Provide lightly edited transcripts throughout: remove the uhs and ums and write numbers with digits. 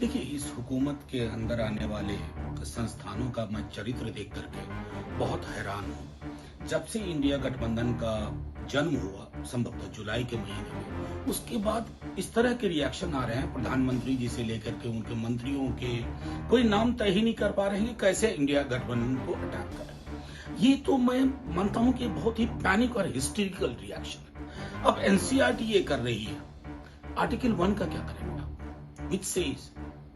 देखिए, इस हुकूमत के अंदर आने वाले संस्थानों का मैं चरित्र देख करके बहुत हैरान हूँ। जब से इंडिया गठबंधन का जन्म हुआ, संभवतः जुलाई के महीने में, उसके बाद इस तरह के रिएक्शन आ रहे हैं प्रधानमंत्री जी से लेकर के उनके मंत्रियों के, कोई नाम तय ही नहीं कर पा रहे हैं कैसे इंडिया गठबंधन को अटैक करें। ये तो मैं मानता हूँ कि बहुत ही पैनिक और हिस्टेरिकल रिएक्शन है। अब एनसीईआरटी ये कर रही है, आर्टिकल 1 का क्या करेंगे आप, which says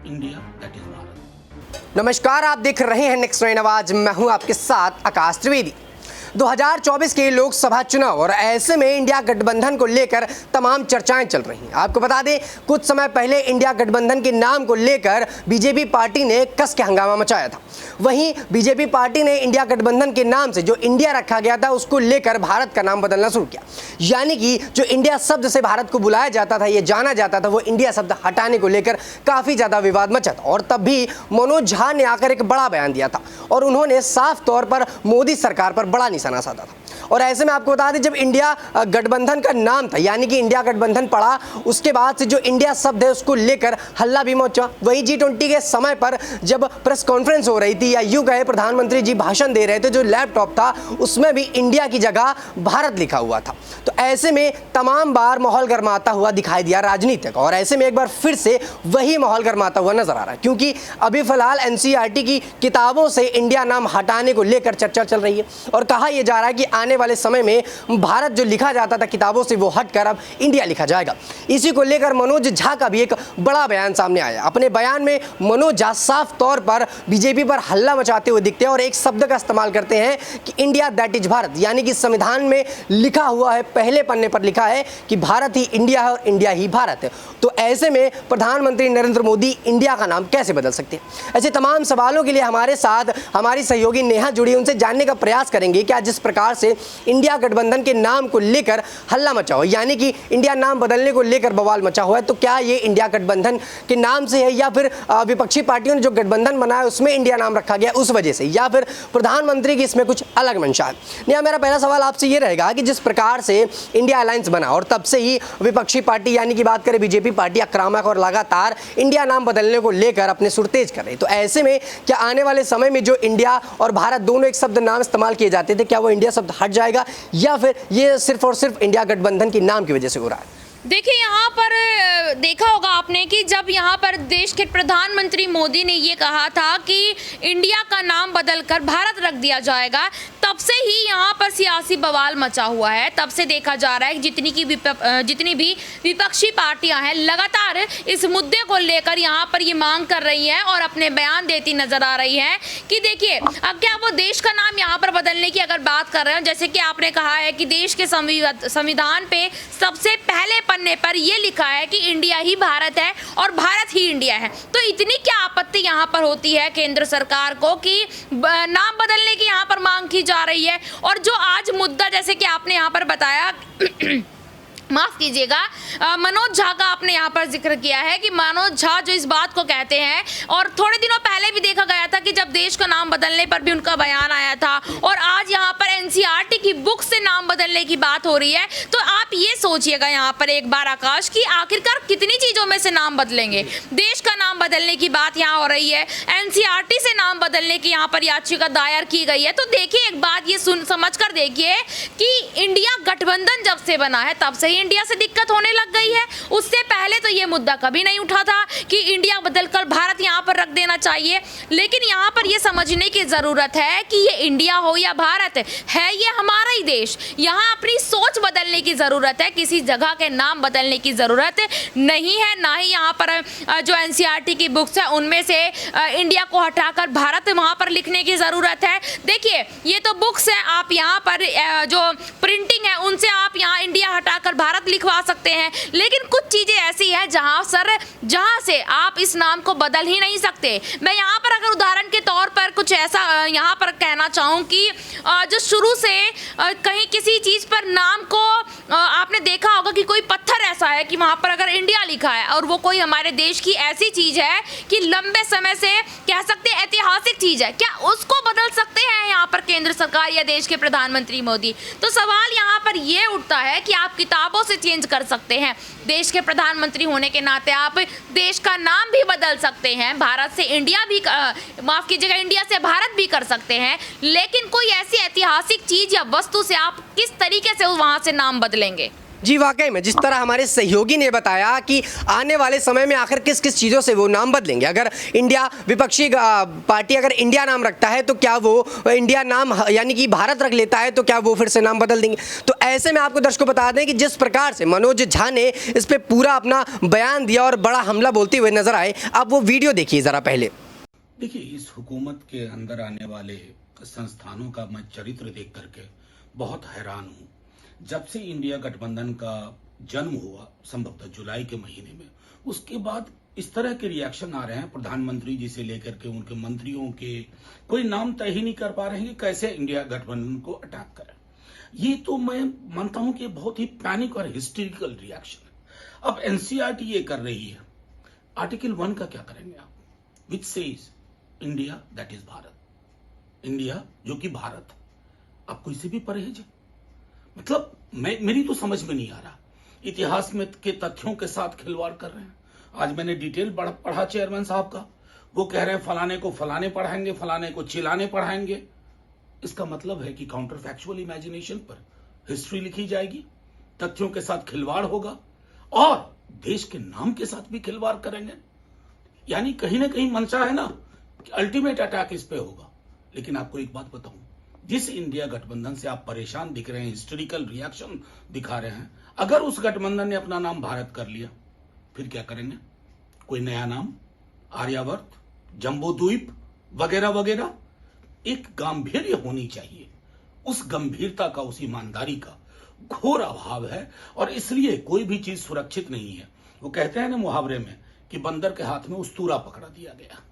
India that is Bharat. नमस्कार, आप देख रहे हैं नेक्स्ट नाइन आवाज। मैं हूं आपके साथ आकाश त्रिवेदी। 2024 के लोकसभा चुनाव और ऐसे में इंडिया गठबंधन को लेकर तमाम चर्चाएं चल रही हैं। आपको बता दें, कुछ समय पहले इंडिया गठबंधन के नाम को लेकर बीजेपी पार्टी ने कस के हंगामा मचाया था। वहीं बीजेपी पार्टी ने इंडिया गठबंधन के नाम से जो इंडिया रखा गया था उसको लेकर भारत का नाम बदलना शुरू किया। यानी कि जो इंडिया शब्द से भारत को बुलाया जाता था, ये जाना जाता था, वो इंडिया शब्द हटाने को लेकर काफी ज्यादा विवाद मचा था। और तब भी मनोज झा ने आकर एक बड़ा बयान दिया था और उन्होंने साफ तौर पर मोदी सरकार पर बड़ा निशाना साधा था। और ऐसे में आपको बता दें, जब इंडिया गठबंधन का नाम था, यानी कि इंडिया गठबंधन पड़ा, उसके बाद से जो इंडिया शब्द है उसको लेकर हल्ला भी मचा। वहीं G20 के समय पर जब प्रेस कॉन्फ्रेंस हो रही थी, या यूं कहे प्रधानमंत्री जी भाषण दे रहे थे, जो लैपटॉप था उसमें भी इंडिया की जगह भारत लिखा हुआ था। तो ऐसे में तमाम बार माहौल गर्माता हुआ दिखाई दिया राजनीतिक। और ऐसे में एक बार फिर से वही माहौल गर्माता हुआ नजर आ रहा है, क्योंकि अभी फिलहाल एनसीईआरटी की किताबों से इंडिया नाम हटाने को लेकर चर्चा चल रही है और कहा यह जा रहा है कि आने वाले समय में भारत जो लिखा जाता था किताबों से, वो हटकर अब इंडिया लिखा जाएगा। इसी को लेकर मनोज झा का भी एक बड़ा बयान सामने आया। अपने बयान में मनोज झा साफ तौर पर बीजेपी पर हल्ला मचाते हुए दिखते हैं और एक शब्द का इस्तेमाल करते हैं कि इंडिया दैट इज भारत, यानी कि संविधान में लिखा हुआ है, पहले पन्ने पर लिखा है कि भारत ही इंडिया है और इंडिया ही भारत है। तो ऐसे में प्रधानमंत्री नरेंद्र मोदी इंडिया का नाम कैसे बदल सकते हैं? ऐसे तमाम सवालों के लिए हमारे साथ हमारी सहयोगी नेहा जुड़ी, उनसे जानने का प्रयास करेंगे क्या जिस प्रकार से इंडिया गठबंधन के नाम को लेकर हल्ला मचा हो, यानी कि इंडिया नाम बदलने को लेकर बवाल मचा हुआ है, तो क्या ये इंडिया गठबंधन के नाम से है, या फिर विपक्षी पार्टियों ने जो गठबंधन बनाया उसमें इंडिया नाम रखा गया उस वजह से, या फिर प्रधानमंत्री की इसमें कुछ अलग मंशा है? नेहा, मेरा पहला सवाल आपसे ये रहेगा कि जिस प्रकार से इंडिया अलायंस बना और तब से ही विपक्षी पार्टी यानी कि बात करें बीजेपी पार्टी आक्रामक और लगातार इंडिया नाम बदलने को लेकर अपने सुर तेज कर रही, तो ऐसे में क्या आने वाले समय में जो इंडिया और भारत दोनों एक शब्द नाम इस्तेमाल किए जाते थे, क्या वो इंडिया शब्द हट जाएगा, या फिर ये सिर्फ और सिर्फ इंडिया गठबंधन के नाम की वजह से हो रहा है? देखिए, यहाँ पर देखा होगा आपने कि जब यहाँ पर देश के प्रधानमंत्री मोदी ने ये कहा था कि इंडिया का नाम बदलकर भारत रख दिया जाएगा, तब से ही यहाँ पर सियासी बवाल मचा हुआ है। तब से देखा जा रहा है कि जितनी भी विपक्षी पार्टियां हैं लगातार इस मुद्दे को लेकर यहाँ पर ये मांग कर रही हैं और अपने बयान देती नजर आ रही हैं कि देखिए, क्या वो देश का नाम यहाँ पर बदलने की अगर बात कर रहे हैं, जैसे कि आपने कहा है कि देश के संविधान पे सबसे पहले पन्ने पर ये लिखा है कि इंडिया ही भारत है और भारत ही इंडिया है, तो इतनी क्या आपत्ति यहाँ पर होती है केंद्र सरकार को कि नाम बदलने की यहाँ पर मांग की जा रही है? और जो आज मुद्दा, जैसे कि आपने यहाँ पर बताया माफ कीजिएगा, मनोज झा का आपने यहाँ पर जिक्र किया है कि मनोज झा जो इस बात को कहते हैं, और थोड़े दिनों पहले भी देखा गया था कि जब देश का नाम बदलने पर भी उनका बयान आया था, और आज यहाँ पर एनसीईआरटी की बुक से नाम बदलने की बात हो रही है। तो आप ये सोचिएगा यहाँ पर एक बार आकाश की आखिरकार कितनी चीजों में से नाम बदलेंगे? देश का नाम बदलने की बात यहाँ हो रही है, एनसीईआरटी से नाम बदलने की यहाँ पर याचिका दायर की गई है। तो देखिए, एक बात ये समझ कर देखिए कि इंडिया गठबंधन जब से बना है तब से इंडिया से दिक्कत होने लग गई है। उससे पहले तो ये मुद्दा कभी नहीं उठा था कि इंडिया बदलकर भारत यहाँ पर रख देना चाहिए। लेकिन यहाँ पर ये समझने की जरूरत है कि ये इंडिया हो या भारत है, ये हमारा ही देश। यहाँ अपनी सोच बदलने की जरूरत है, किसी जगह के नाम बदलने की जरूरत नहीं है। ना ही यहाँ पर जो एनसीईआरटी की बुक्स है उनमें से इंडिया को हटाकर भारत वहाँ पर लिखने की जरूरत है। देखिए, ये तो बुक्स है, आप यहाँ पर जो प्रिंटिंग है उनसे आप यहाँ इंडिया हटाकर भारत लिखवा सकते हैं, लेकिन कुछ चीजें ऐसी हैं जहां से आप इस नाम को बदल ही नहीं सकते। मैं यहाँ पर अगर उदाहरण के तौर पर कुछ ऐसा यहाँ पर कहना चाहूँ कि जो शुरू से कहीं किसी चीज़ पर नाम को आपने देखा होगा कि कोई पत्थर ऐसा है कि वहाँ पर अगर इंडिया लिखा है और वो कोई हमारे देश की ऐसी चीज़ है कि लंबे समय से कह सकते हैं ऐतिहासिक चीज़ है, क्या उसको बदल सकते हैं यहाँ पर केंद्र सरकार या देश के प्रधानमंत्री मोदी? तो सवाल यहाँ पर ये उठता है कि आप किताबों से चेंज कर सकते हैं, देश के प्रधानमंत्री होने के नाते आप देश का नाम भी बदल सकते हैं, भारत से इंडिया भी माफ़ कीजिएगा इंडिया से भारत भी कर सकते हैं, लेकिन कोई ऐसी ऐतिहासिक चीज़ या वस्तु से आप किस तरीके से वहाँ से नाम बदलेंगे? जी वाकई में जिस तरह हमारे सहयोगी ने बताया कि आने वाले समय में आखिर किस किस चीज़ों से वो नाम बदलेंगे। अगर इंडिया विपक्षी पार्टी अगर इंडिया नाम रखता है तो क्या वो इंडिया नाम यानी कि भारत रख लेता है तो क्या वो फिर से नाम बदल देंगे? तो ऐसे में आपको दर्शकों बता दें कि जिस प्रकार से मनोज झा ने इस पर पूरा अपना बयान दिया और बड़ा हमला बोलते हुए नजर आए, आप वो वीडियो देखिए ज़रा पहले। देखिए, इस हुकूमत के अंदर आने वाले संस्थानों का मैं चरित्र देख करके बहुत हैरान हूँ। जब से इंडिया गठबंधन का जन्म हुआ संभवतः जुलाई के महीने में, उसके बाद इस तरह के रिएक्शन आ रहे हैं प्रधानमंत्री जी से लेकर के उनके मंत्रियों के, कोई नाम तय ही नहीं कर पा रहे हैं कि कैसे इंडिया गठबंधन को अटैक करें। ये तो मैं मानता हूं कि बहुत ही पैनिक और हिस्टेरिकल रिएक्शन है। अब एनसीईआरटी ये कर रही है, आर्टिकल 1 का क्या करेंगे आप, which says India that is Bharat, India जो कि भारत, आपको इससे भी परहेज है? मतलब मेरी तो समझ में नहीं आ रहा, इतिहास में के तथ्यों के साथ खिलवाड़ कर रहे हैं। आज मैंने डिटेल पढ़ा चेयरमैन साहब का, वो कह रहे हैं फलाने को फलाने पढ़ाएंगे, फलाने को चिलाने पढ़ाएंगे। इसका मतलब है कि काउंटर फैक्चुअल इमेजिनेशन पर हिस्ट्री लिखी जाएगी, तथ्यों के साथ खिलवाड़ होगा और देश के नाम के साथ भी खिलवाड़ करेंगे। यानी कहीं ना कहीं मंशा है ना कि अल्टीमेट अटैक इस पे होगा। लेकिन आपको एक बात बताऊं, जिस इंडिया गठबंधन से आप परेशान दिख रहे हैं, हिस्टेरिकल रिएक्शन दिखा रहे हैं, अगर उस गठबंधन ने अपना नाम भारत कर लिया फिर क्या करेंगे? कोई नया नाम, आर्यावर्त, जम्बू द्वीप वगैरह वगैरह। एक गांभीर्य होनी चाहिए, उस गंभीरता का, उस ईमानदारी का घोर अभाव है और इसलिए कोई भी चीज सुरक्षित नहीं है। वो कहते हैं ना मुहावरे में कि बंदर के हाथ में उस्तूरा पकड़ा दिया गया।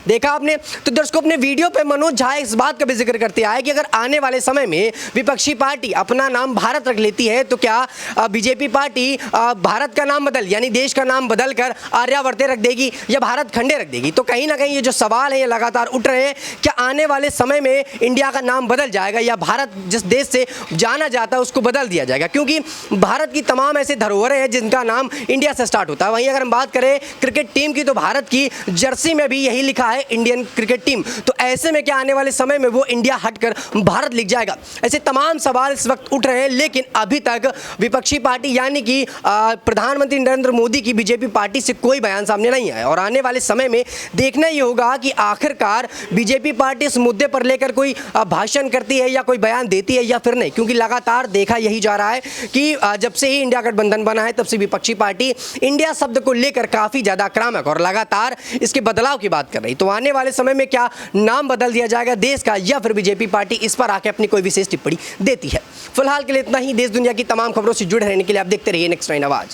देखा आपने। तो दर्शकों, अपने वीडियो पे मनोज झा इस बात का भी जिक्र करते आए कि अगर आने वाले समय में विपक्षी पार्टी अपना नाम भारत रख लेती है तो क्या बीजेपी पार्टी भारत का नाम बदल यानी देश का नाम बदल कर आर्यावर्ते रख देगी या भारत खंडे रख देगी? तो कहीं ना कहीं ये जो सवाल है ये लगातार उठ रहे हैं, क्या आने वाले समय में इंडिया का नाम बदल जाएगा या भारत जिस देश से जाना जाता है उसको बदल दिया जाएगा? क्योंकि भारत की तमाम ऐसे धरोहरें हैं जिनका नाम इंडिया से स्टार्ट होता है। वहीं अगर हम बात करें क्रिकेट टीम की तो भारत की जर्सी में भी यही लिखा है इंडियन क्रिकेट टीम। तो ऐसे में क्या आने वाले समय में वो इंडिया हटकर भारत लिख जाएगा? ऐसे तमाम सवाल इस वक्त उठ रहे हैं, लेकिन अभी तक विपक्षी पार्टी यानी कि प्रधानमंत्री नरेंद्र मोदी की बीजेपी पार्टी से कोई बयान सामने नहीं आया और आने वाले समय में देखना ये होगा कि आखिरकार बीजेपी पार्टी इस मुद्दे पर लेकर कोई भाषण करती है या कोई बयान देती है या फिर नहीं। क्योंकि लगातार देखा यही जा रहा है कि जब से ही इंडिया गठबंधन बना है तब से विपक्षी पार्टी इंडिया शब्द को लेकर काफी ज्यादा आक्रामक और लगातार इसके बदलाव की बात कर रही। तो आने वाले समय में क्या नाम बदल दिया जाएगा देश का या फिर बीजेपी पार्टी इस पर आके अपनी कोई विशेष टिप्पणी देती है? फिलहाल के लिए इतना ही। देश दुनिया की तमाम खबरों से जुड़े रहने के लिए आप देखते रहिए नेक्स्ट 9 आवाज।